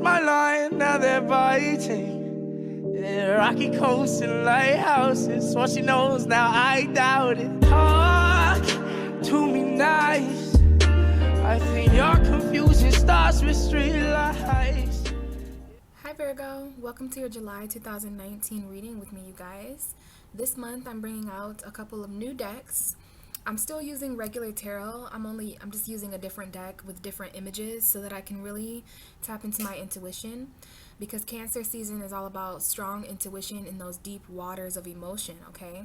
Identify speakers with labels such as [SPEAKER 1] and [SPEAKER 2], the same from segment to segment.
[SPEAKER 1] crossed my line, now they're biting. Yeah, rocky coasts and lighthouses. What she knows now, I doubt it. Talk to me nice. I think your confusion starts with street lights.
[SPEAKER 2] Hi Virgo, welcome to your July 2019 reading with me, you guys. This month I'm bringing out a couple of new decks. I'm still using regular tarot. I'm just using a different deck with different images so that I can really tap into my intuition, because Cancer season is all about strong intuition in those deep waters of emotion, okay?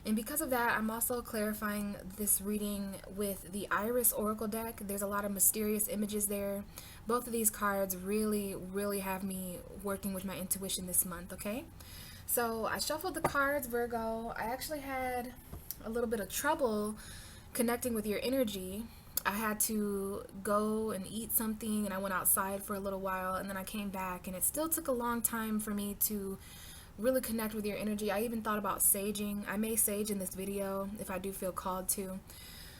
[SPEAKER 2] And because of that, I'm also clarifying this reading with the Iris Oracle deck. There's a lot of mysterious images there. Both of these cards really have me working with my intuition this month, okay? So I shuffled the cards, Virgo. I actually had a little bit of trouble connecting with your energy. I had to go and eat something, and I went outside for a little while, and then I came back, and it still took a long time for me to really connect with your energy. I even thought about saging. I may sage in this video if I do feel called to.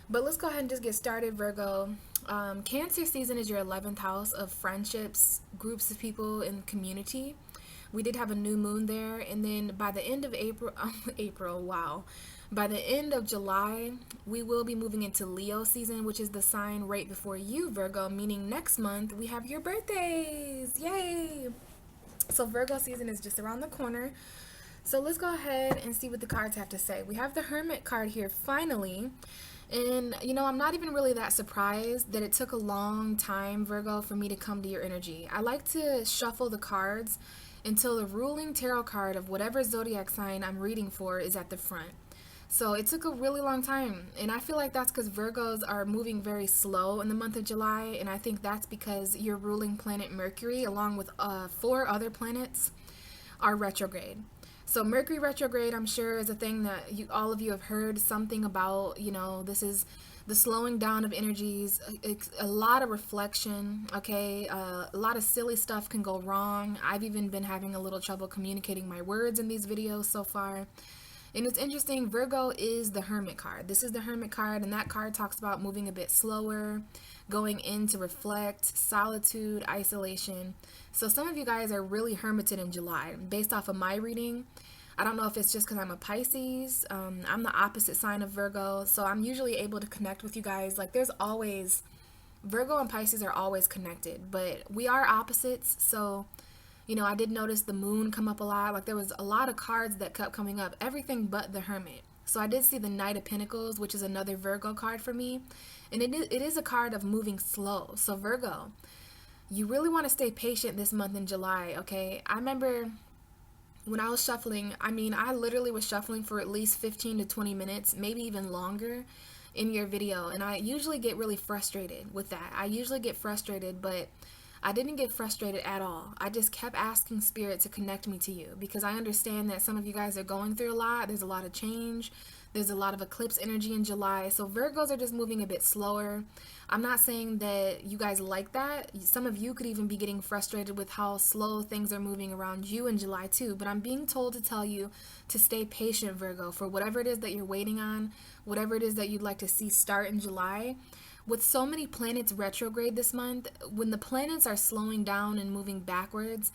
[SPEAKER 2] But let's go ahead and just get started, Virgo. Cancer season is your 11th house of friendships, groups of people, and community. We did have a new moon there, and then by the end of by the end of July, we will be moving into Leo season, which is the sign right before you, Virgo, meaning next month we have your birthdays. Yay! So Virgo season is just around the corner. So let's go ahead and see what the cards have to say. We have the Hermit card here finally. And, you know, I'm not even really that surprised that it took a long time, Virgo, for me to come to your energy. I like to shuffle the cards until the ruling tarot card of whatever zodiac sign I'm reading for is at the front. So it took a really long time, and I feel like that's because Virgos are moving very slow in the month of July, and I think that's because your ruling planet Mercury, along with 4 other planets, are retrograde. So Mercury retrograde, I'm sure, is a thing that all of you have heard something about. You know, this is the slowing down of energies, a lot of reflection, okay? A lot of silly stuff can go wrong. I've even been having a little trouble communicating my words in these videos so far. And it's interesting, Virgo is the Hermit card. This is the Hermit card, and that card talks about moving a bit slower, going in to reflect, solitude, isolation. So some of you guys are really hermited in July. Based off of my reading, I don't know if it's just because I'm a Pisces. I'm the opposite sign of Virgo, so I'm usually able to connect with you guys. Like, there's always, Virgo and Pisces are always connected, but we are opposites, so you know, I did notice the moon come up a lot. Like, there was a lot of cards that kept coming up, everything but the Hermit. So I did see the Knight of Pentacles, which is another Virgo card for me. And it is a card of moving slow. So Virgo, you really want to stay patient this month in July, okay? I remember when I was shuffling, I literally was shuffling for at least 15 to 20 minutes, maybe even longer in your video. And I usually get really frustrated with that. But I didn't get frustrated at all. I just kept asking Spirit to connect me to you, because I understand that some of you guys are going through a lot. There's a lot of change. There's a lot of eclipse energy in July. So Virgos are just moving a bit slower. I'm not saying that you guys like that. Some of you could even be getting frustrated with how slow things are moving around you in July too. But I'm being told to tell you to stay patient, Virgo, for whatever it is that you're waiting on, whatever it is that you'd like to see start in July. With so many planets retrograde this month, when the planets are slowing down and moving backwards,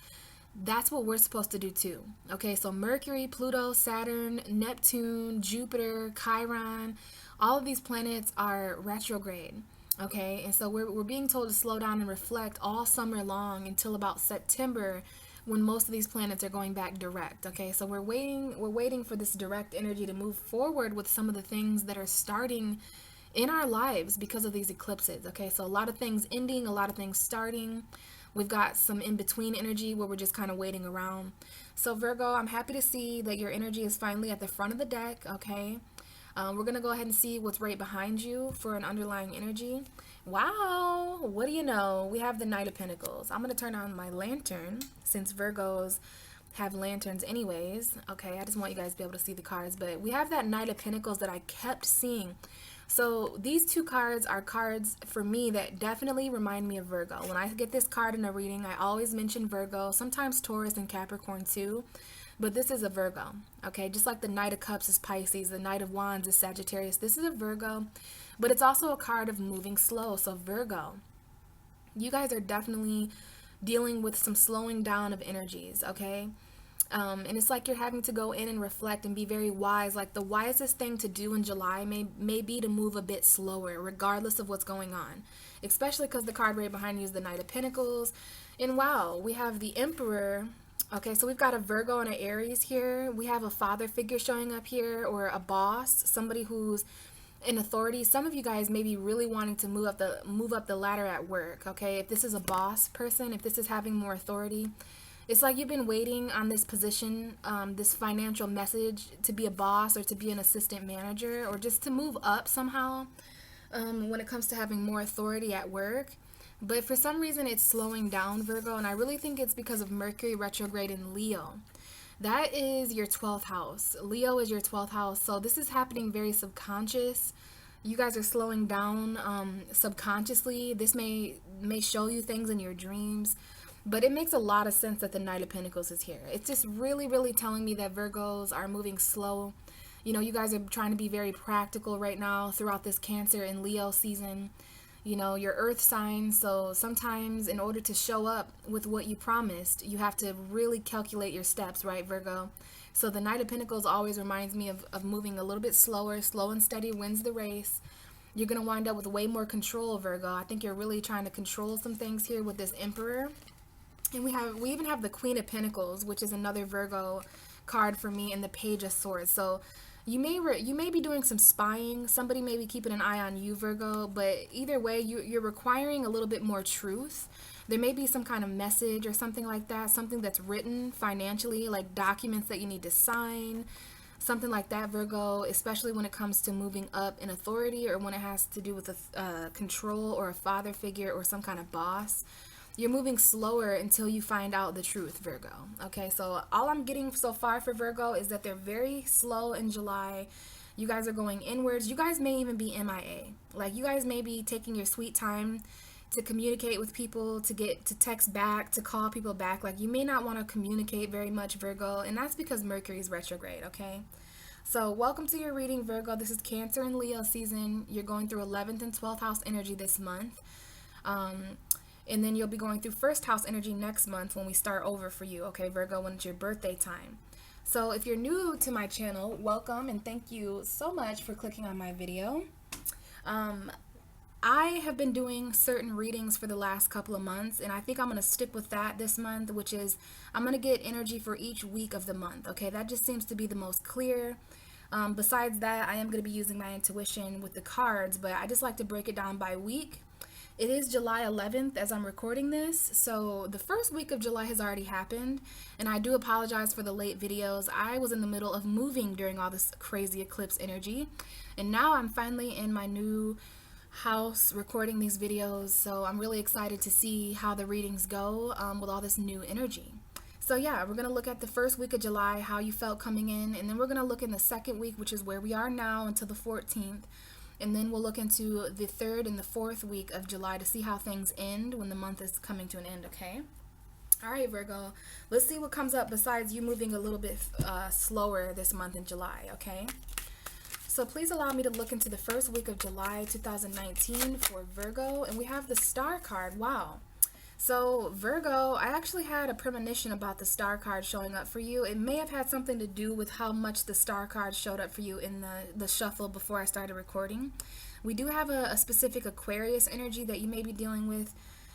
[SPEAKER 2] that's what we're supposed to do too. Okay, so Mercury, Pluto, Saturn, Neptune, Jupiter, Chiron, all of these planets are retrograde. Okay, and so we're being told to slow down and reflect all summer long until about September, when most of these planets are going back direct. Okay, so we're waiting for this direct energy to move forward with some of the things that are starting in our lives because of these eclipses. Okay, so a lot of things ending, a lot of things starting. We've got some in-between energy where we're just kind of waiting around. So Virgo, I'm happy to see that your energy is finally at the front of the deck. Okay, we're gonna go ahead and see what's right behind you for an underlying energy. Wow, what do you know? We have the Knight of Pentacles. I'm gonna turn on my lantern since Virgos have lanterns anyways. Okay, I just want you guys to be able to see the cards, but we have that Knight of Pentacles that I kept seeing. So these two cards are cards for me that definitely remind me of Virgo. When I get this card in a reading, I always mention Virgo, sometimes Taurus and Capricorn too, but this is a Virgo, okay? Just like the Knight of Cups is Pisces, the Knight of Wands is Sagittarius. This is a Virgo, but it's also a card of moving slow. So Virgo, you guys are definitely dealing with some slowing down of energies, okay? And it's like you're having to go in and reflect and be very wise. Like the wisest thing to do in July may be to move a bit slower, regardless of what's going on. Especially because the card right behind you is the Knight of Pentacles. And wow, we have the Emperor. Okay, so we've got a Virgo and an Aries here. We have a father figure showing up here, or a boss, somebody who's in authority. Some of you guys may be really wanting to move up the ladder at work, okay? If this is a boss person, if this is having more authority, it's like you've been waiting on this position, this financial message to be a boss or to be an assistant manager or just to move up somehow when it comes to having more authority at work. But for some reason it's slowing down, Virgo, and I really think it's because of Mercury retrograde in Leo. That is your 12th house. Leo is your 12th house. So this is happening very subconscious. You guys are slowing down subconsciously. This may show you things in your dreams. But it makes a lot of sense that the Knight of Pentacles is here. It's just really, really telling me that Virgos are moving slow. You know, you guys are trying to be very practical right now throughout this Cancer and Leo season. You know, your earth signs, so sometimes in order to show up with what you promised, you have to really calculate your steps, right, Virgo? So the Knight of Pentacles always reminds me of moving a little bit slower. Slow and steady wins the race. You're going to wind up with way more control, Virgo. I think you're really trying to control some things here with this Emperor. And we even have the Queen of Pentacles, which is another Virgo card for me, and the Page of Swords. So you may be doing some spying. Somebody may be keeping an eye on you, Virgo, but either way, you're requiring a little bit more truth. There may be some kind of message or something like that, something that's written financially, like documents that you need to sign, something like that, Virgo, especially when it comes to moving up in authority or when it has to do with a control or a father figure or some kind of boss. You're moving slower until you find out the truth, Virgo. Okay, so all I'm getting so far for Virgo is that they're very slow in July. You guys are going inwards. You guys may even be MIA. Like, you guys may be taking your sweet time to communicate with people, to text back, to call people back. Like, you may not want to communicate very much, Virgo, and that's because Mercury is retrograde, okay? So welcome to your reading, Virgo. This is Cancer and Leo season. You're going through 11th and 12th house energy this month. And then you'll be going through first house energy next month when we start over for you, okay, Virgo, when it's your birthday time. So if you're new to my channel, welcome, and thank you so much for clicking on my video. I have been doing certain readings for the last couple of months, and I think I'm going to stick with that this month, which is I'm going to get energy for each week of the month, okay? That just seems to be the most clear. Besides that, I am going to be using my intuition with the cards, but I just like to break it down by week. It is July 11th as I'm recording this, so the first week of July has already happened, and I do apologize for the late videos. I was in the middle of moving during all this crazy eclipse energy, and now I'm finally in my new house recording these videos, so I'm really excited to see how the readings go with all this new energy. So yeah, we're going to look at the first week of July, how you felt coming in, and then we're going to look in the second week, which is where we are now until the 14th. And then we'll look into the third and the fourth week of July to see how things end when the month is coming to an end, okay? All right, Virgo, let's see what comes up besides you moving a little bit slower this month in July, okay? So please allow me to look into the first week of July 2019 for Virgo. And we have the Star card. Wow. So Virgo, I actually had a premonition about the Star card showing up for you. It may have had something to do with how much the Star card showed up for you in the shuffle before I started recording. We do have a specific Aquarius energy that you may be dealing with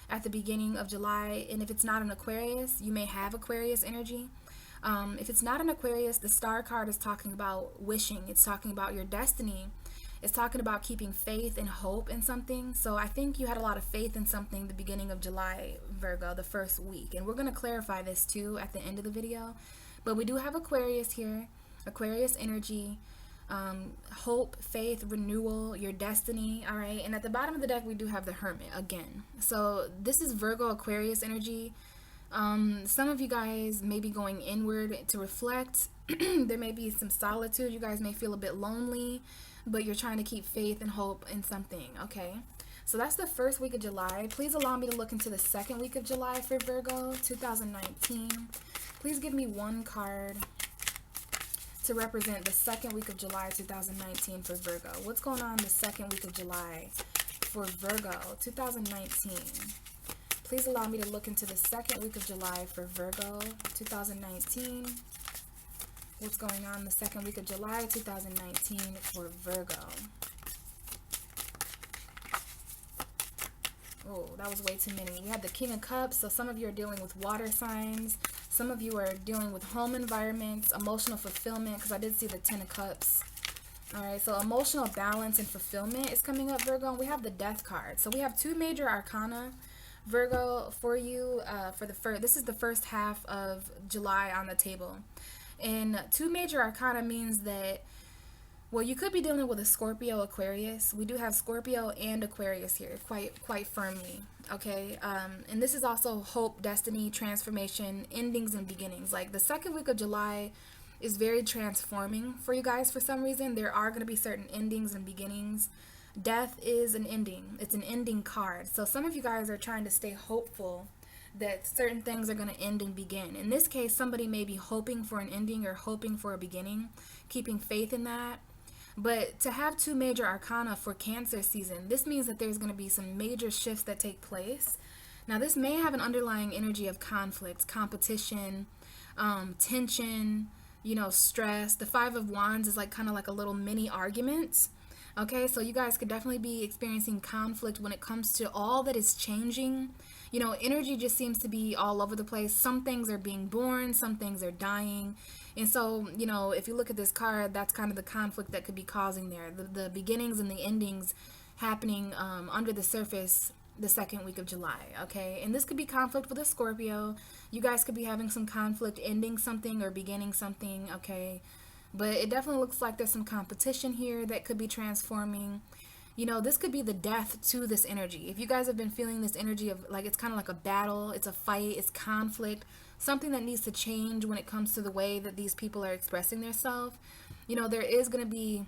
[SPEAKER 2] at the beginning of July. And if it's not an Aquarius, you may have Aquarius energy. If it's not an Aquarius, the Star card is talking about wishing. It's talking about your destiny. It's talking about keeping faith and hope in something. So I think you had a lot of faith in something the beginning of July, Virgo, the first week. And we're going to clarify this too at the end of the video. But we do have Aquarius here, Aquarius energy, hope, faith, renewal, your destiny, all right? And at the bottom of the deck, we do have the Hermit again. So this is Virgo Aquarius energy. Some of you guys may be going inward to reflect. There may be some solitude. You guys may feel a bit lonely, but you're trying to keep faith and hope in something, okay? So that's the first week of July. Please allow me to look into the second week of July for Virgo 2019. Please give me one card to represent the second week of July 2019 for Virgo. What's going on the second week of July for Virgo 2019? Please allow me to look into the second week of July for Virgo 2019. What's going on the second week of July 2019 for Virgo? Oh, that was way too many. We had the King of Cups, so some of you are dealing with water signs. Some of you are dealing with home environments, emotional fulfillment, because I did see the Ten of Cups. All right, so emotional balance and fulfillment is coming up, Virgo. And we have the Death card. So we have two major arcana, Virgo, for you. This is the first half of July on the table. And two major arcana means that, well, you could be dealing with a Scorpio, Aquarius. We do have Scorpio and Aquarius here, quite firmly, okay? And this is also hope, destiny, transformation, endings and beginnings. Like the second week of July is very transforming for you guys for some reason. There are going to be certain endings and beginnings. Death is an ending. It's an ending card. So some of you guys are trying to stay hopeful that certain things are going to end and begin. In this case, somebody may be hoping for an ending or hoping for a beginning, keeping faith in that. But to have two major arcana for Cancer season, this means that there's going to be some major shifts that take place. Now, this may have an underlying energy of conflict, competition, tension, stress. The Five of Wands is like kind of like a little mini argument. Okay, so you guys could definitely be experiencing conflict when it comes to all that is changing. Energy just seems to be all over the place. Some things are being born, some things are dying. And so, if you look at this card, that's kind of the conflict that could be causing there. The beginnings and the endings happening under the surface the second week of July, okay? And this could be conflict with a Scorpio. You guys could be having some conflict ending something or beginning something, okay? But it definitely looks like there's some competition here that could be transforming. This could be the death to this energy. If you guys have been feeling this energy of like, it's kind of like a battle, it's a fight, it's conflict, something that needs to change when it comes to the way that these people are expressing themselves. There is going to be,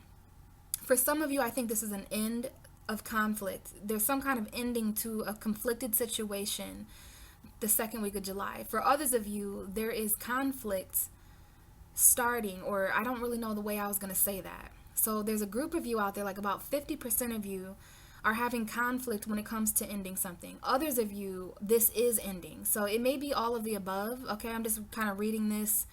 [SPEAKER 2] for some of you, I think this is an end of conflict. There's some kind of ending to a conflicted situation the second week of July. For others of you, there is conflict starting, or I don't really know the way I was going to say that. So there's a group of you out there, like about 50% of you are having conflict when it comes to ending something. Others of you, this is ending. So it may be all of the above. Okay, I'm just kind of reading this,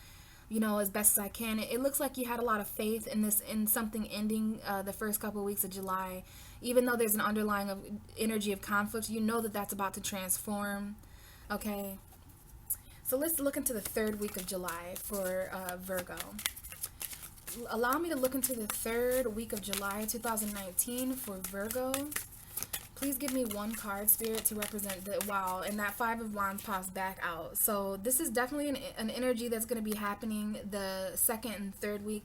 [SPEAKER 2] as best as I can. It looks like you had a lot of faith in something ending the first couple of weeks of July. Even though there's an underlying energy of conflict, that's about to transform. Okay, so let's look into the third week of July for Virgo. Allow me to look into the third week of July 2019 for Virgo. Please give me one card, Spirit, to represent wow, and that Five of Wands pops back out. So this is definitely an energy that's going to be happening the second and third week.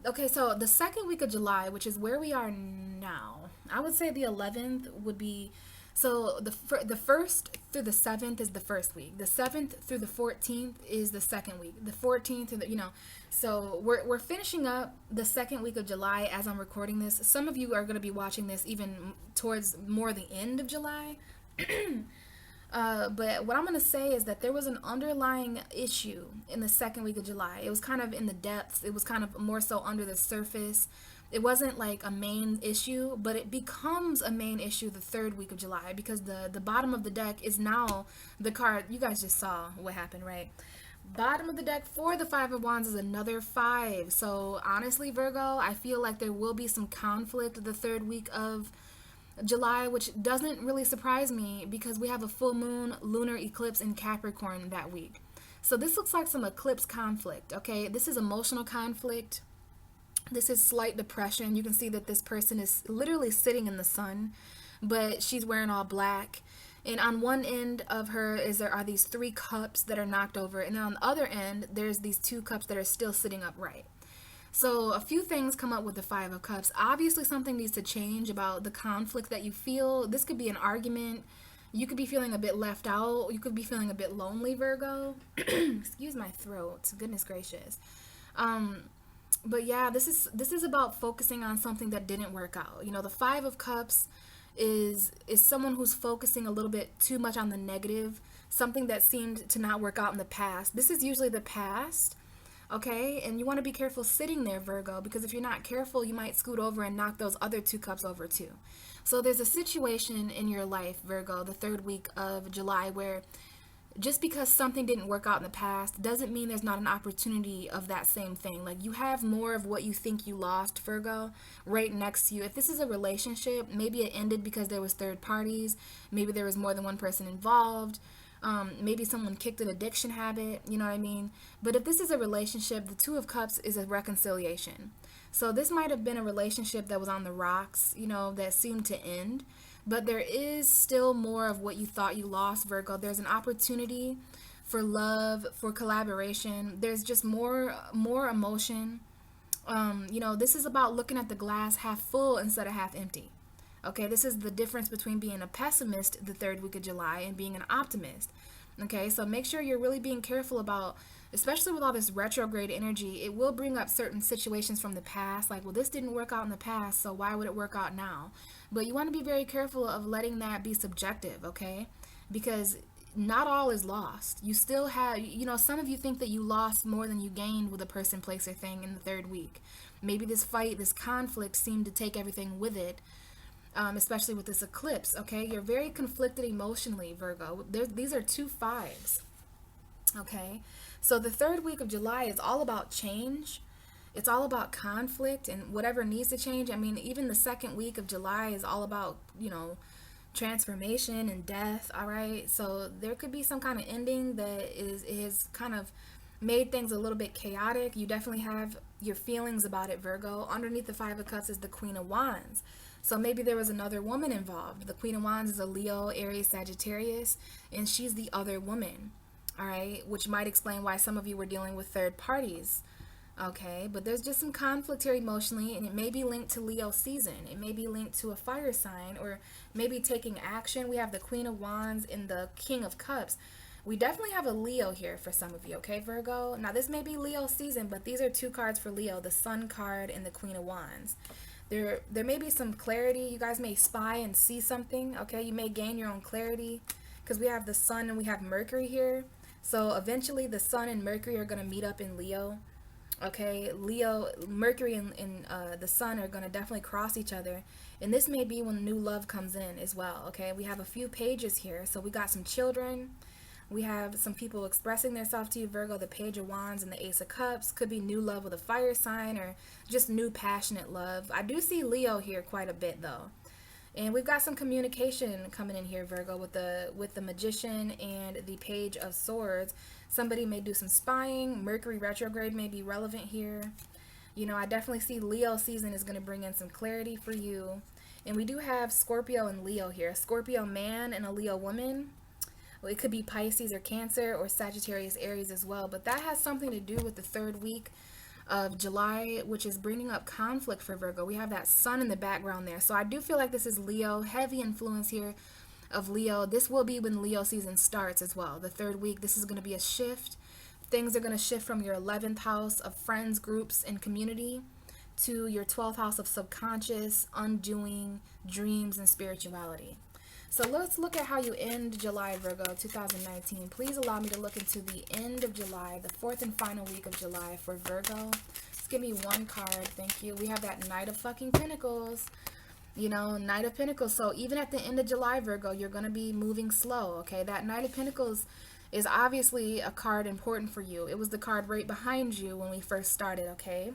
[SPEAKER 2] Okay, so the second week of July, which is where we are now, I would say the 11th would be, so the 1st through the 7th is the first week. The 7th through the 14th is the second week. The 14th, through so we're finishing up the second week of July as I'm recording this. Some of you are going to be watching this even towards more the end of July. But what I'm going to say is that there was an underlying issue in the second week of July. It was kind of in the depths. It was kind of more so under the surface. It wasn't like a main issue, but it becomes a main issue the third week of July because the bottom of the deck is now the card. You guys just saw what happened, right? Bottom of the deck for the Five of Wands is another 5. So honestly, Virgo, I feel like there will be some conflict the third week of July, which doesn't really surprise me because we have a full moon lunar eclipse in Capricorn that week. So this looks like some eclipse conflict, okay? This is emotional conflict. This is slight depression. You can see that this person is literally sitting in the sun, but she's wearing all black. And on one end of her are these 3 cups that are knocked over, and then on the other end there's these 2 cups that are still sitting upright. So a few things come up with the 5 of Cups. Obviously something needs to change about the conflict that you feel. This could be an argument. You could be feeling a bit left out. You could be feeling a bit lonely, Virgo. Excuse my throat. Goodness gracious. But yeah, this is about focusing on something that didn't work out. The 5 of Cups is someone who's focusing a little bit too much on the negative, something that seemed to not work out in the past. This is usually the past. Okay, and you want to be careful sitting there, Virgo, because if you're not careful, you might scoot over and knock those other 2 cups over too. So there's a situation in your life, Virgo, the 3rd week of July, where just because something didn't work out in the past doesn't mean there's not an opportunity of that same thing. Like, you have more of what you think you lost, Virgo, right next to you. If this is a relationship, maybe it ended because there was third parties, maybe there was more than one person involved. Maybe someone kicked an addiction habit, you know what I mean? But if this is a relationship, the 2 of Cups is a reconciliation. So this might have been a relationship that was on the rocks, you know, that seemed to end. But there is still more of what you thought you lost, Virgo. There's an opportunity for love, for collaboration. There's just more emotion. You know, this is about looking at the glass half full instead of half empty. Okay, this is the difference between being a pessimist the 3rd week of July and being an optimist. Okay, so make sure you're really being careful about, especially with all this retrograde energy, it will bring up certain situations from the past, like, well, this didn't work out in the past, so why would it work out now? But you want to be very careful of letting that be subjective, okay? Because not all is lost. You still have, you know, some of you think that you lost more than you gained with a person, place, or thing in the 3rd week. Maybe this fight, this conflict seemed to take everything with it. Especially with this eclipse, okay? You're very conflicted emotionally, Virgo. These are 2 5s, okay? So the 3rd week of July is all about change. It's all about conflict and whatever needs to change. I mean, even the 2nd week of July is all about, you know, transformation and death, all right? So there could be some kind of ending that is kind of made things a little bit chaotic. You definitely have your feelings about it, Virgo. Underneath the 5 of Cups is the Queen of Wands. So maybe there was another woman involved. The Queen of Wands is a Leo, Aries, Sagittarius, and she's the other woman, all right? Which might explain why some of you were dealing with third parties, okay? But there's just some conflict here emotionally, and it may be linked to Leo season. It may be linked to a fire sign, or maybe taking action. We have the Queen of Wands and the King of Cups. We definitely have a Leo here for some of you, okay, Virgo? Now, this may be Leo season, but these are 2 cards for Leo, the Sun card and the Queen of Wands. There may be some clarity. You guys may spy and see something, okay? You may gain your own clarity because we have the Sun and we have Mercury here. So eventually the Sun and Mercury are going to meet up in Leo, okay? Mercury and the Sun are going to definitely cross each other. And this may be when new love comes in as well, okay? We have a few pages here. So we got some children. We have some people expressing themselves to you, Virgo, the Page of Wands and the Ace of Cups. Could be new love with a fire sign or just new passionate love. I do see Leo here quite a bit, though. And we've got some communication coming in here, Virgo, with the Magician and the Page of Swords. Somebody may do some spying. Mercury retrograde may be relevant here. You know, I definitely see Leo season is going to bring in some clarity for you. And we do have Scorpio and Leo here. A Scorpio man and a Leo woman. Well, it could be Pisces or Cancer or Sagittarius, Aries as well. But that has something to do with the 3rd week of July, which is bringing up conflict for Virgo. We have that Sun in the background there. So I do feel like this is Leo, heavy influence here of Leo. This will be when Leo season starts as well. The 3rd week, this is going to be a shift. Things are going to shift from your 11th house of friends, groups, and community to your 12th house of subconscious, undoing, dreams, and spirituality. So let's look at how you end July, Virgo, 2019. Please allow me to look into the end of July, the 4th and final week of July for Virgo. Just give me one card. Thank you. We have that Knight of fucking Pentacles. You know, Knight of Pentacles. So even at the end of July, Virgo, you're going to be moving slow, okay? That Knight of Pentacles is obviously a card important for you. It was the card right behind you when we first started, okay?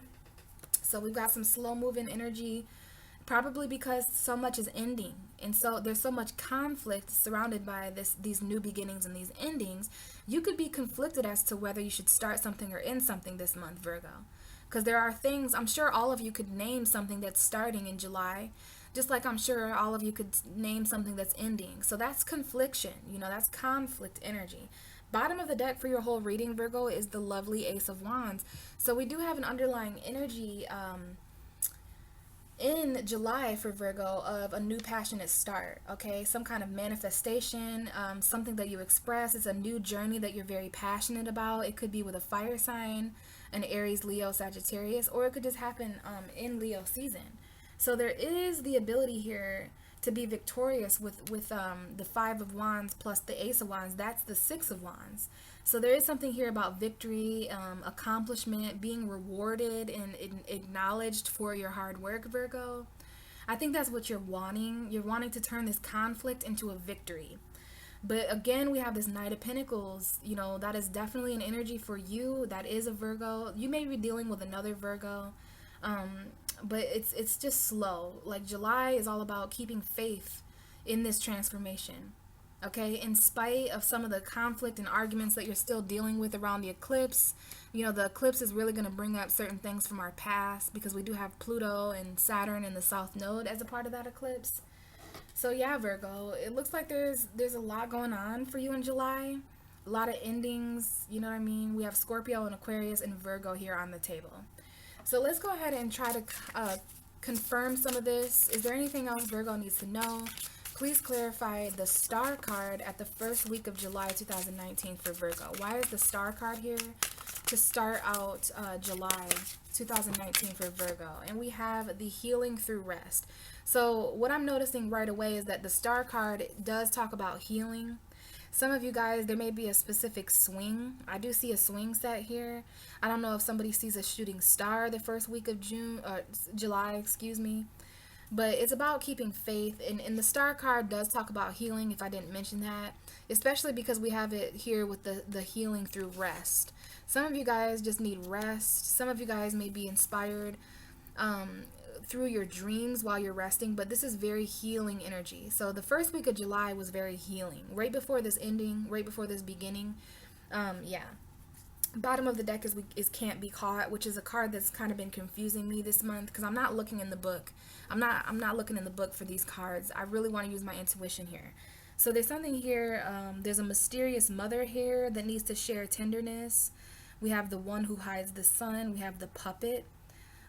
[SPEAKER 2] So we've got some slow-moving energy, probably because so much is ending. And so there's so much conflict surrounded by these new beginnings and these endings. You could be conflicted as to whether you should start something or end something this month, Virgo. Because there are things, I'm sure all of you could name something that's starting in July, just like I'm sure all of you could name something that's ending. So that's confliction, you know, that's conflict energy. Bottom of the deck for your whole reading, Virgo, is the lovely Ace of Wands. So we do have an underlying energy in July for Virgo of a new passionate start, okay? Some kind of manifestation, something that you express. It's a new journey that you're very passionate about. It could be with a fire sign, an Aries, Leo, Sagittarius, or it could just happen in Leo season. So there is the ability here to be victorious with the Five of Wands plus the Ace of Wands. That's the Six of Wands. So there is something here about victory, accomplishment, being rewarded and acknowledged for your hard work, Virgo. I think that's what you're wanting. You're wanting to turn this conflict into a victory. But again, we have this Knight of Pentacles. You know, that is definitely an energy for you. That is a Virgo. You may be dealing with another Virgo. But it's just slow. Like July is all about keeping faith in this transformation. Okay, in spite of some of the conflict and arguments that you're still dealing with around the eclipse, you know, the eclipse is really going to bring up certain things from our past because we do have Pluto and Saturn in the South Node as a part of that eclipse. So yeah, Virgo, it looks like there's a lot going on for you in July. A lot of endings, you know what I mean? We have Scorpio and Aquarius and Virgo here on the table. So let's go ahead and try to confirm some of this. Is there anything else Virgo needs to know? Please clarify the star card at the first week of July 2019 for Virgo. Why is the star card here to start out July 2019 for Virgo? And we have the healing through rest. So what I'm noticing right away is that the star card does talk about healing. Some of you guys, there may be a specific swing. I do see a swing set here. I don't know if somebody sees a shooting star the first week of July, excuse me. But it's about keeping faith. And the star card does talk about healing, if I didn't mention that. Especially because we have it here with the healing through rest. Some of you guys just need rest. Some of you guys may be inspired through your dreams while you're resting, but this is very healing energy. So the first week of July was very healing. Right before this ending, right before this beginning, yeah. Bottom of the deck is Can't Be Caught, which is a card that's kind of been confusing me this month because I'm not looking in the book. I'm not looking in the book for these cards. I really want to use my intuition here. So there's something here. There's a mysterious mother here that needs to share tenderness. We have the one who hides the sun. We have the puppet.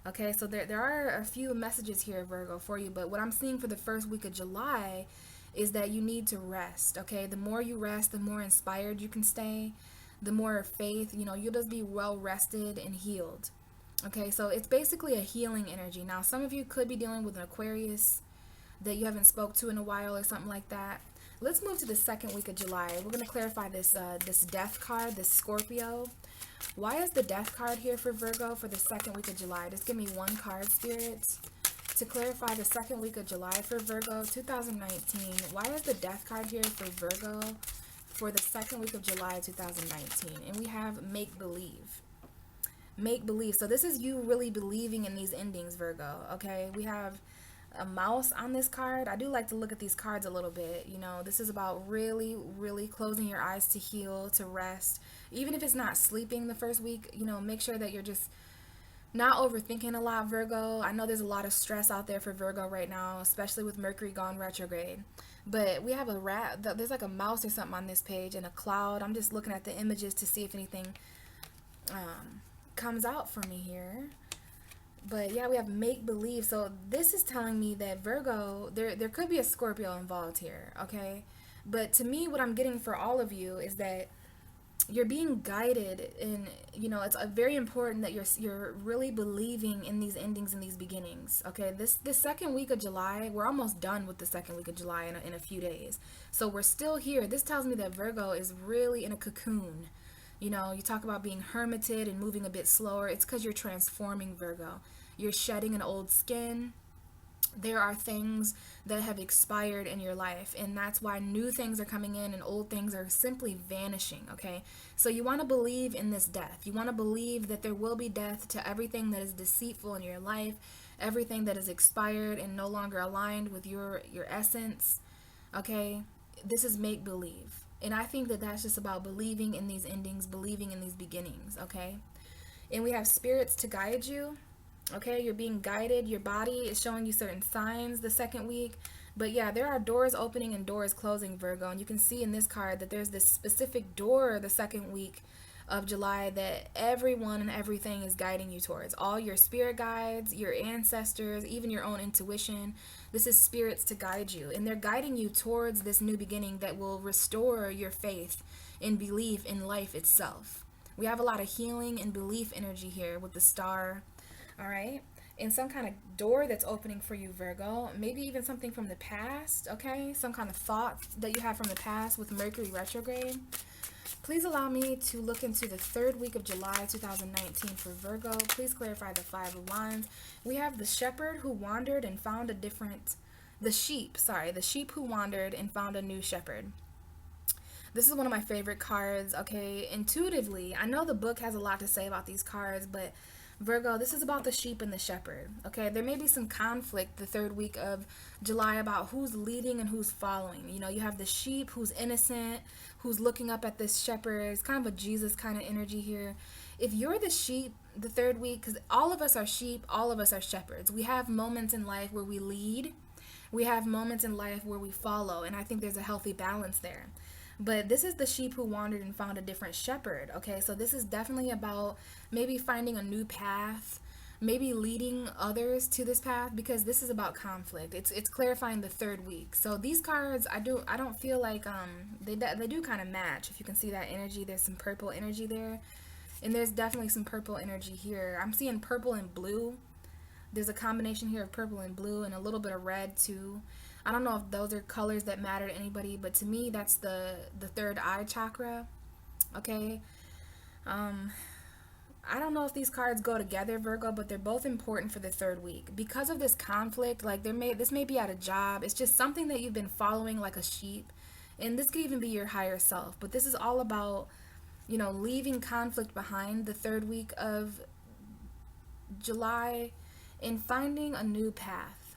[SPEAKER 2] Okay, so there are a few messages here, Virgo, for you. But what I'm seeing for the first week of July is that you need to rest. Okay, the more you rest, the more inspired you can stay. The more faith, you know, you'll just be well rested and healed. Okay, so it's basically a healing energy. Now, some of you could be dealing with an Aquarius that you haven't spoke to in a while or something like that. Let's move to the second week of July. We're going to clarify this this death card, this Scorpio. Why is the death card here for Virgo for the second week of July? Just give me one card, Spirit, to clarify the second week of July for Virgo 2019. Why is the death card here for Virgo for the second week of July 2019? And we have make believe. Make believe. So this is you really believing in these endings, Virgo. Okay, we have a mouse on this card. I do like to look at these cards a little bit. You know, this is about really, really closing your eyes to heal, to rest. Even if it's not sleeping the first week, you know, make sure that you're just not overthinking a lot, Virgo. I know there's a lot of stress out there for Virgo right now, especially with Mercury gone retrograde. But we have a rat. There's like a mouse or something on this page and a cloud. I'm just looking at the images to see if anything comes out for me here. But yeah, we have make believe. So this is telling me that Virgo, there could be a Scorpio involved here, okay? But to me, what I'm getting for all of you is that you're being guided, and you know, it's very important that you're really believing in these endings and these beginnings. Okay, this second week of July, we're almost done with the second week of July in a few days. So we're still here. This tells me that Virgo is really in a cocoon. You know, you talk about being hermited and moving a bit slower. It's because you're transforming, Virgo. You're shedding an old skin. There are things that have expired in your life, and that's why new things are coming in and old things are simply vanishing, okay? So you want to believe in this death. You want to believe that there will be death to everything that is deceitful in your life, everything that is expired and no longer aligned with your essence, okay? This is make-believe. And I think that that's just about believing in these endings, believing in these beginnings, okay? And we have spirits to guide you. Okay, you're being guided. Your body is showing you certain signs the second week. But yeah, there are doors opening and doors closing, Virgo. And you can see in this card that there's this specific door the second week of July that everyone and everything is guiding you towards. All your spirit guides, your ancestors, even your own intuition. This is spirits to guide you. And they're guiding you towards this new beginning that will restore your faith and belief in life itself. We have a lot of healing and belief energy here with the star. All right. in some kind of door that's opening for you, Virgo. Maybe even something from the past, okay? Some kind of thought that you have from the past with Mercury retrograde. Please allow me to look into the third week of July 2019 for Virgo. Please clarify the 5 of Wands. We have the shepherd who wandered and found a different... The sheep who wandered and found a new shepherd. This is one of my favorite cards, okay? Intuitively, I know the book has a lot to say about these cards, but Virgo, this is about the sheep and the shepherd, okay? There may be some conflict the third week of July about who's leading and who's following. You know, you have the sheep who's innocent, who's looking up at this shepherd. It's kind of a Jesus kind of energy here. If you're the sheep the third week, because all of us are sheep, all of us are shepherds. We have moments in life where we lead. We have moments in life where we follow, and I think there's a healthy balance there. But this is the sheep who wandered and found a different shepherd, okay? So this is definitely about maybe finding a new path, maybe leading others to this path, because this is about conflict. It's clarifying the third week. So these cards, I don't feel like they do kind of match. If you can see that energy, there's some purple energy there, and there's definitely some purple energy here. I'm seeing purple and blue. There's a combination here of purple and blue and a little bit of red too. I don't know if those are colors that matter to anybody, but to me, that's the third eye chakra, okay? I don't know if these cards go together, Virgo, but they're both important for the third week. Because of this conflict, like this may be at a job. It's just something that you've been following like a sheep. And this could even be your higher self. But this is all about, you know, leaving conflict behind the third week of July and finding a new path.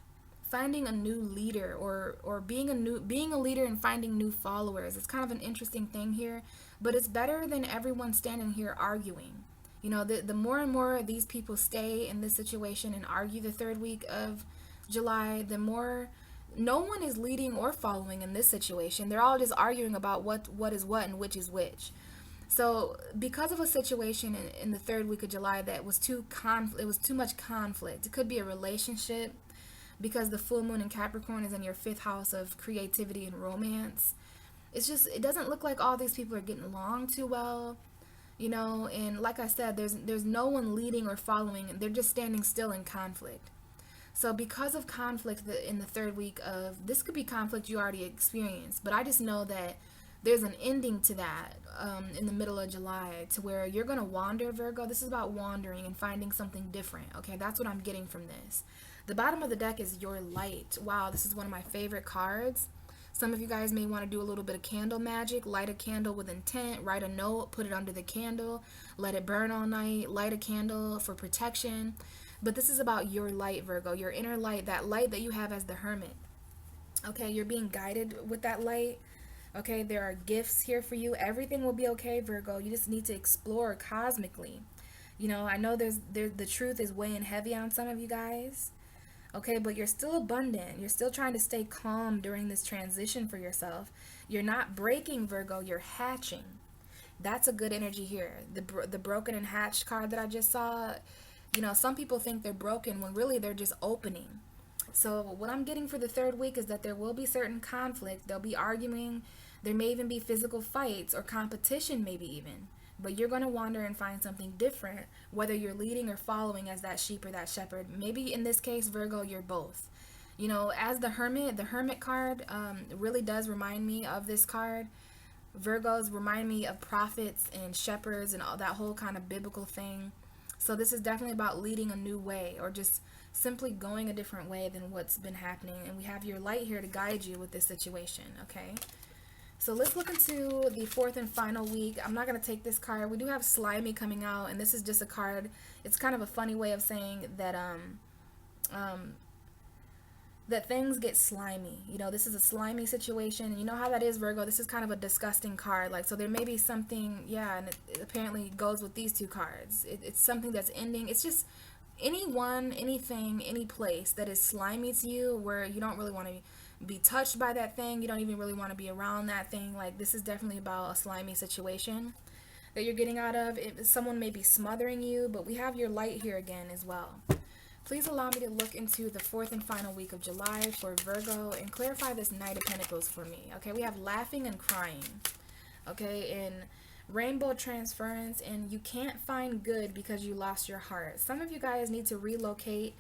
[SPEAKER 2] Finding a new leader or being a leader and finding new followers. It's kind of an interesting thing here, but it's better than everyone standing here arguing. You know, the more and more these people stay in this situation and argue the third week of July, the more no one is leading or following in this situation. They're all just arguing about what is what and which is which. So because of a situation in the third week of July that was too much conflict. It could be a relationship, because the full moon in Capricorn is in your 5th house of creativity and romance. It doesn't look like all these people are getting along too well, you know, and like I said, there's no one leading or following, and they're just standing still in conflict. So because of conflict in the third week of, this could be conflict you already experienced, but I just know that there's an ending to that in the middle of July, to where you're going to wander, Virgo. This is about wandering and finding something different, okay? That's what I'm getting from this. The bottom of the deck is your light. Wow, this is one of my favorite cards. Some of you guys may want to do a little bit of candle magic. Light a candle with intent. Write a note. Put it under the candle. Let it burn all night. Light a candle for protection. But this is about your light, Virgo. Your inner light. That light that you have as the hermit. Okay, you're being guided with that light. Okay, there are gifts here for you. Everything will be okay, Virgo. You just need to explore cosmically. You know, I know the truth is weighing heavy on some of you guys. Okay, but you're still abundant. You're still trying to stay calm during this transition for yourself. You're not breaking, Virgo. You're hatching. That's a good energy here. The broken and hatched card that I just saw, you know, some people think they're broken when really they're just opening. So what I'm getting for the third week is that there will be certain conflict. There'll be arguing. There may even be physical fights or competition, maybe even. But you're going to wander and find something different, whether you're leading or following as that sheep or that shepherd. Maybe in this case, Virgo, you're both. You know, as the hermit card really does remind me of this card. Virgos remind me of prophets and shepherds and all that whole kind of biblical thing. So this is definitely about leading a new way, or just simply going a different way than what's been happening. And we have your light here to guide you with this situation, okay? So let's look into the 4th and final week. I'm not going to take this card. We do have Slimy coming out, and this is just a card. It's kind of a funny way of saying that that things get slimy. You know, this is a slimy situation. And you know how that is, Virgo. This is kind of a disgusting card. Like, so there may be something, yeah, and it apparently goes with these two cards. It's something that's ending. It's just anyone, anything, any place that is slimy to you, where you don't really want to be touched by that thing. You don't even really want to be around that thing. Like, this is definitely about a slimy situation that you're getting out of. Someone may be smothering you, but we have your light here again as well. Please allow me to look into the 4th and final week of July for Virgo and clarify this Knight of Pentacles for me. Okay, we have laughing and crying. Okay, and rainbow transference, and you can't find good because you lost your heart. Some of you guys need to relocate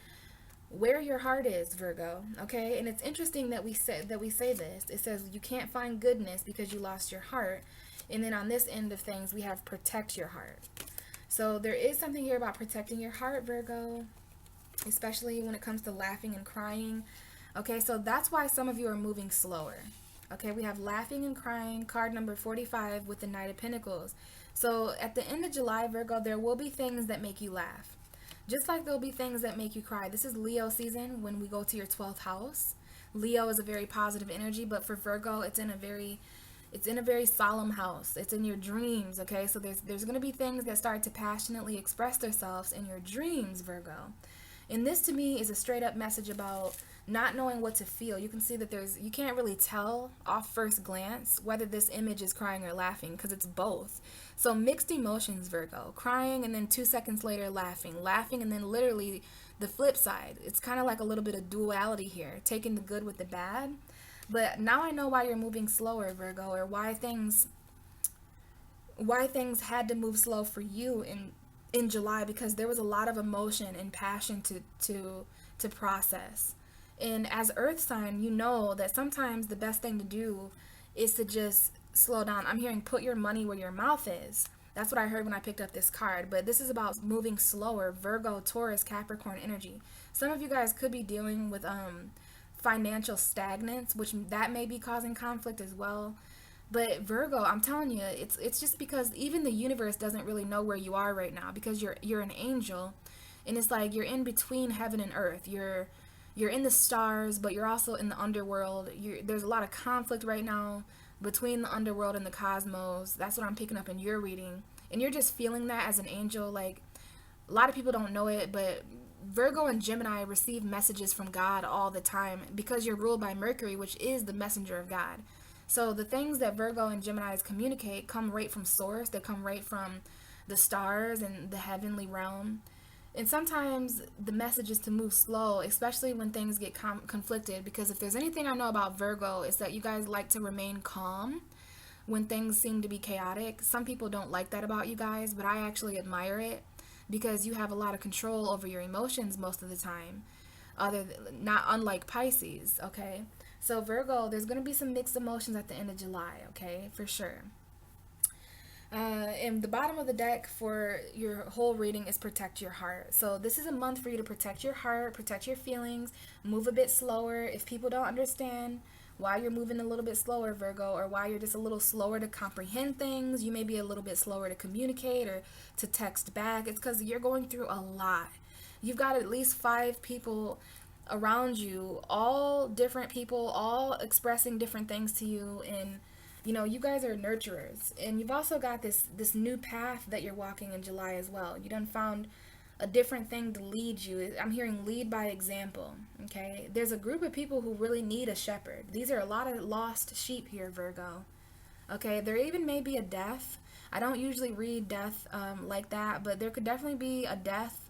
[SPEAKER 2] where your heart is, Virgo. Okay, and it's interesting that we say this. It says you can't find goodness because you lost your heart, and then on this end of things we have protect your heart. So there is something here about protecting your heart, Virgo, especially when it comes to laughing and crying. Okay, so that's why some of you are moving slower. Okay, we have laughing and crying, card number 45 with the Knight of Pentacles. So at the end of July, Virgo, there will be things that make you laugh. Just like there'll be things that make you cry. This is Leo season when we go to your 12th house. Leo is a very positive energy, but for Virgo, it's in a very solemn house. It's in your dreams, okay? So there's going to be things that start to passionately express themselves in your dreams, Virgo. And this to me is a straight up message about not knowing what to feel. You can see that you can't really tell off first glance whether this image is crying or laughing, because it's both. So mixed emotions, Virgo. Crying and then 2 seconds later laughing, and then literally the flip side. It's kind of like a little bit of duality here, taking the good with the bad. But now I know why you're moving slower, Virgo, or why things had to move slow for you in July, because there was a lot of emotion and passion to process. And as earth sign, you know that sometimes the best thing to do is to just slow down. I'm hearing put your money where your mouth is. That's what I heard when I picked up this card. But this is about moving slower, Virgo, Taurus, Capricorn energy. Some of you guys could be dealing with financial stagnance, which that may be causing conflict as well. But Virgo, I'm telling you, it's just because even the universe doesn't really know where you are right now, because you're an angel, and it's like you're in between heaven and earth. You're in the stars, but you're also in the underworld. There's a lot of conflict right now between the underworld and the cosmos. That's what I'm picking up in your reading, and you're just feeling that as an angel. Like, a lot of people don't know it, but Virgo and Gemini receive messages from God all the time because you're ruled by Mercury, which is the messenger of God. So the things that Virgo and Geminis communicate come right from source. They come right from the stars and the heavenly realm. And sometimes the message is to move slow, especially when things get conflicted, because if there's anything I know about Virgo, it's that you guys like to remain calm when things seem to be chaotic. Some people don't like that about you guys, but I actually admire it, because you have a lot of control over your emotions most of the time, not unlike Pisces, okay? So Virgo, there's going to be some mixed emotions at the end of July, okay, for sure. And the bottom of the deck for your whole reading is protect your heart. So this is a month for you to protect your heart, protect your feelings, move a bit slower. If people don't understand why you're moving a little bit slower, Virgo, or why you're just a little slower to comprehend things, you may be a little bit slower to communicate or to text back, it's because you're going through a lot. You've got at least 5 people around you, all different people, all expressing different things to you, and you know, you guys are nurturers. And you've also got this new path that you're walking in July as well. You done found a different thing to lead you. I'm hearing lead by example, okay? There's a group of people who really need a shepherd. These are a lot of lost sheep here, Virgo, okay? There even may be a death. I don't usually read death like that, but there could definitely be a death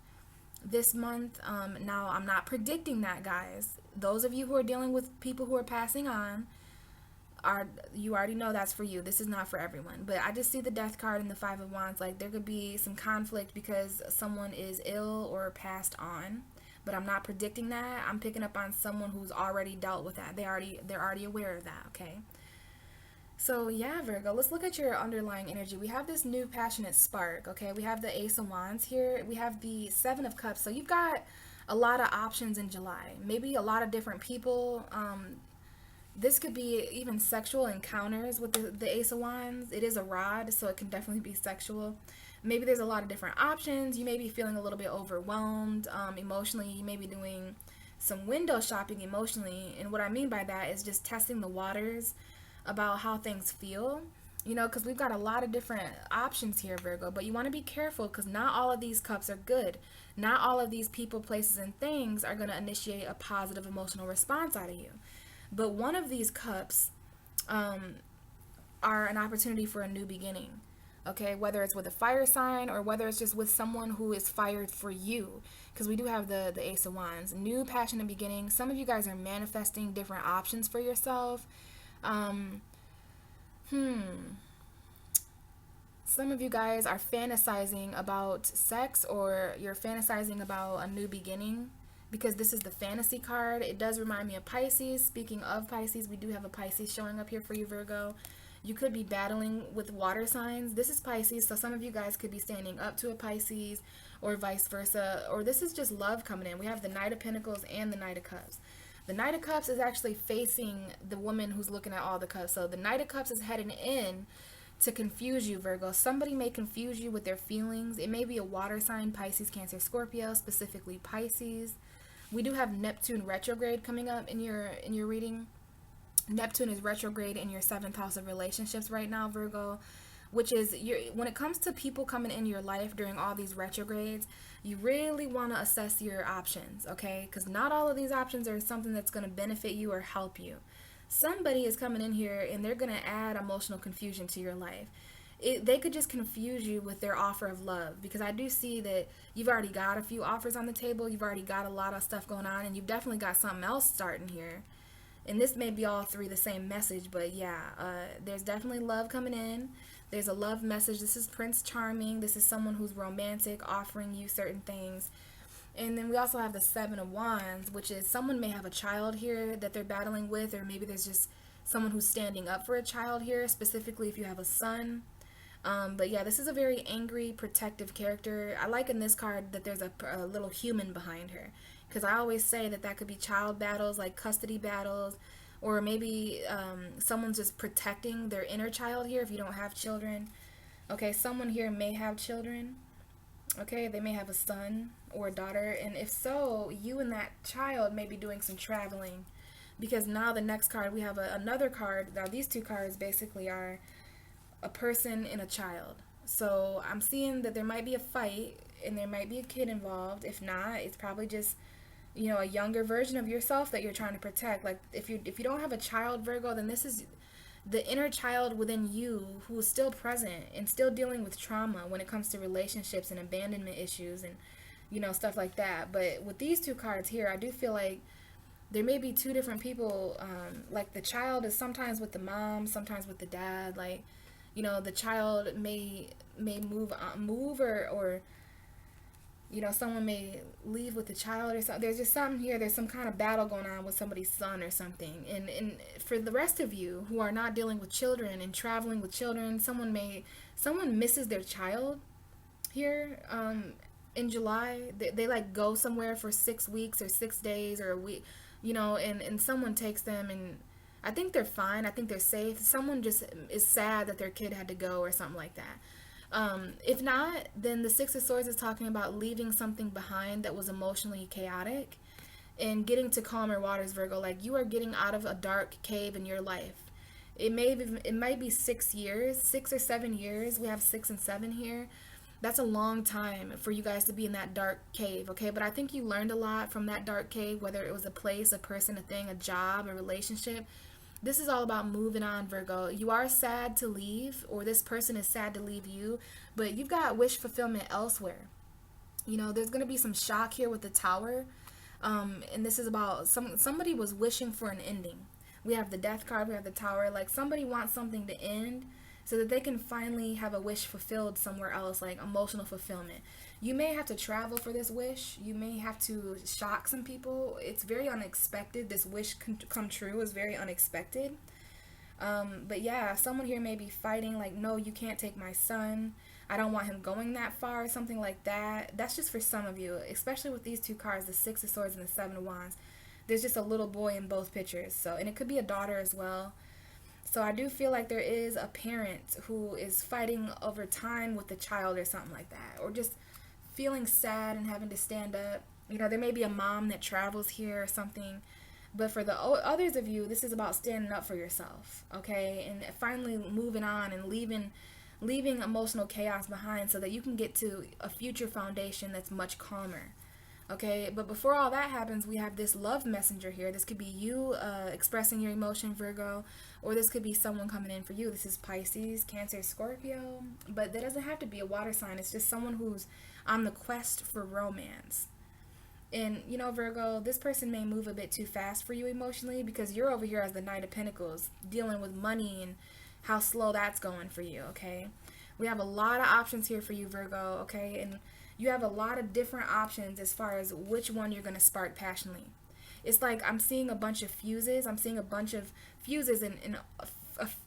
[SPEAKER 2] this month. Now, I'm not predicting that, guys. Those of you who are dealing with people who are passing on, you already know that's for you. This is not for everyone. But I just see the death card and the 5 of Wands. Like, there could be some conflict because someone is ill or passed on. But I'm not predicting that. I'm picking up on someone who's already dealt with that. They're already aware of that, okay? So yeah, Virgo, let's look at your underlying energy. We have this new passionate spark, okay? We have the Ace of Wands here. We have the 7 of Cups. So you've got a lot of options in July. Maybe a lot of different people. This could be even sexual encounters with the Ace of Wands. It is a rod, so it can definitely be sexual. Maybe there's a lot of different options. You may be feeling a little bit overwhelmed emotionally. You may be doing some window shopping emotionally. And what I mean by that is just testing the waters about how things feel. You know, because we've got a lot of different options here, Virgo. But you want to be careful, because not all of these cups are good. Not all of these people, places, and things are going to initiate a positive emotional response out of you. But one of these cups are an opportunity for a new beginning, okay? Whether it's with a fire sign or whether it's just with someone who is fired for you, because we do have the Ace of Wands. New passionate beginning. Some of you guys are manifesting different options for yourself. Some of you guys are fantasizing about sex, or you're fantasizing about a new beginning, because this is the fantasy card. It does remind me of Pisces. Speaking of Pisces, we do have a Pisces showing up here for you, Virgo. You could be battling with water signs. This is Pisces, so some of you guys could be standing up to a Pisces or vice versa. Or this is just love coming in. We have the Knight of Pentacles and the Knight of Cups. The Knight of Cups is actually facing the woman who's looking at all the cups. So the Knight of Cups is heading in to confuse you, Virgo. Somebody may confuse you with their feelings. It may be a water sign, Pisces, Cancer, Scorpio, specifically Pisces. We do have Neptune retrograde coming up in your reading. Neptune is retrograde in your 7th house of relationships right now, Virgo, which is when it comes to people coming in your life during all these retrogrades, you really want to assess your options, okay? Because not all of these options are something that's going to benefit you or help you. Somebody is coming in here and they're going to add emotional confusion to your life. They could just confuse you with their offer of love, because I do see that you've already got a few offers on the table. You've already got a lot of stuff going on, and you've definitely got something else starting here. And this may be all three the same message, but yeah, there's definitely love coming in. There's a love message. This is Prince Charming. This is someone who's romantic, offering you certain things. And then we also have the 7 of Wands, which is someone may have a child here that they're battling with, or maybe there's just someone who's standing up for a child here, specifically if you have a son. But yeah, this is a very angry, protective character. I like in this card that there's a little human behind her, because I always say that could be child battles, like custody battles, or maybe someone's just protecting their inner child here if you don't have children. Okay, someone here may have children. Okay, they may have a son or a daughter, and if so, you and that child may be doing some traveling, because now the next card, we have another card. Now these two cards basically are a person and a child. So I'm seeing that there might be a fight and there might be a kid involved. If not, it's probably just, you know, a younger version of yourself that you're trying to protect. Like if you don't have a child, Virgo, then this is the inner child within you who is still present and still dealing with trauma when it comes to relationships and abandonment issues and, you know, stuff like that. But with these two cards here, I do feel like there may be two different people. Like the child is sometimes with the mom, sometimes with the dad. Like, you know, the child may move or you know, someone may leave with the child or something. There's just something here. There's some kind of battle going on with somebody's son or something. And for the rest of you who are not dealing with children and traveling with children, someone misses their child here in July. They like go somewhere for 6 weeks or 6 days or a week, you know, and someone takes them, and I think they're fine. I think they're safe. Someone just is sad that their kid had to go or something like that. If not, then the 6 of Swords is talking about leaving something behind that was emotionally chaotic and getting to calmer waters, Virgo. Like you are getting out of a dark cave in your life. It might be 6 years, 6 or 7 years. We have 6 and 7 here. That's a long time for you guys to be in that dark cave, okay? But I think you learned a lot from that dark cave, whether it was a place, a person, a thing, a job, a relationship. This is all about moving on, Virgo. You are sad to leave, or this person is sad to leave you, but you've got wish fulfillment elsewhere. You know, there's going to be some shock here with the Tower, and this is about somebody was wishing for an ending. We have the Death card, we have the Tower. Like somebody wants something to end so that they can finally have a wish fulfilled somewhere else, like emotional fulfillment. You may have to travel for this wish. You may have to shock some people. It's very unexpected. This wish come true is very unexpected. But yeah, someone here may be fighting like, no, you can't take my son. I don't want him going that far, something like that. That's just for some of you, especially with these two cards, the 6 of Swords and the 7 of Wands. There's just a little boy in both pictures. So, and it could be a daughter as well. So I do feel like there is a parent who is fighting over time with the child or something like that, or just feeling sad and having to stand up. You know, there may be a mom that travels here or something. But for the others of you, this is about standing up for yourself, okay? And finally moving on and leaving emotional chaos behind so that you can get to a future foundation that's much calmer, okay? But before all that happens, we have this love messenger here. This could be you expressing your emotion, Virgo, or this could be someone coming in for you. This is Pisces, Cancer, Scorpio, but that doesn't have to be a water sign. It's just someone who's on the quest for romance. And, you know, Virgo, this person may move a bit too fast for you emotionally because you're over here as the Knight of Pentacles dealing with money and how slow that's going for you, okay? We have a lot of options here for you, Virgo, okay? And you have a lot of different options as far as which one you're going to spark passionately. It's like I'm seeing a bunch of fuses. I'm seeing a bunch of fuses, and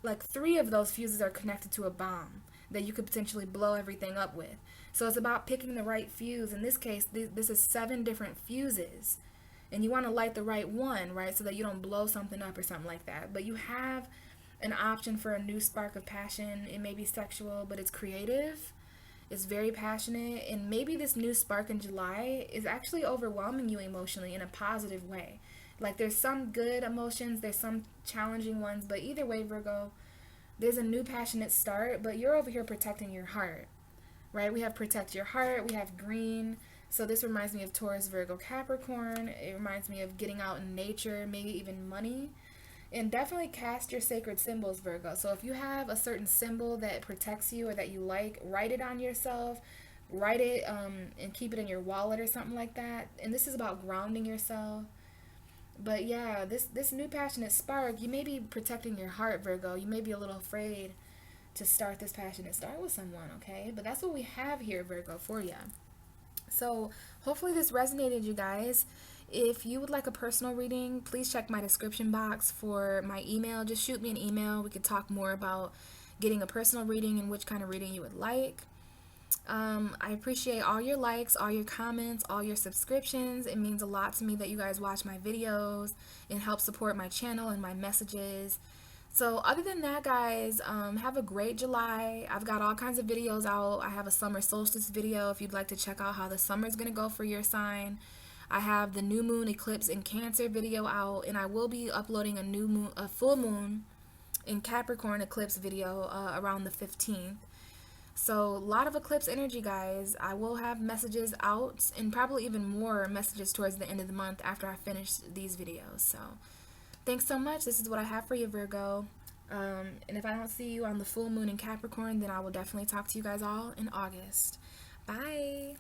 [SPEAKER 2] like 3 of those fuses are connected to a bomb that you could potentially blow everything up with. So it's about picking the right fuse. In this case, this is 7 different fuses. And you want to light the right one, right? So that you don't blow something up or something like that. But you have an option for a new spark of passion. It may be sexual, but it's creative. It's very passionate. And maybe this new spark in July is actually overwhelming you emotionally in a positive way. Like there's some good emotions, there's some challenging ones. But either way, Virgo, there's a new passionate start. But you're over here protecting your heart, right? We have protect your heart. We have green. So this reminds me of Taurus, Virgo, Capricorn. It reminds me of getting out in nature, maybe even money. And definitely cast your sacred symbols, Virgo. So if you have a certain symbol that protects you or that you like, write it on yourself. Write it and keep it in your wallet or something like that. And this is about grounding yourself. But yeah, this new passionate spark, you may be protecting your heart, Virgo. You may be a little afraid to start this passionate start with someone, okay? But that's what we have here, Virgo, for you. So hopefully this resonated, you guys. If you would like a personal reading, please check my description box for my email. Just shoot me an email. We could talk more about getting a personal reading and which kind of reading you would like. I appreciate all your likes, all your comments, all your subscriptions. It means a lot to me that you guys watch my videos and help support my channel and my messages. So other than that, guys, have a great July. I've got all kinds of videos out. I have a summer solstice video if you'd like to check out how the summer is going to go for your sign. I have the new moon eclipse in Cancer video out, and I will be uploading a full moon in Capricorn eclipse video around the 15th. So a lot of eclipse energy, guys. I will have messages out and probably even more messages towards the end of the month after I finish these videos. So thanks so much. This is what I have for you, Virgo. And if I don't see you on the full moon in Capricorn, then I will definitely talk to you guys all in August. Bye.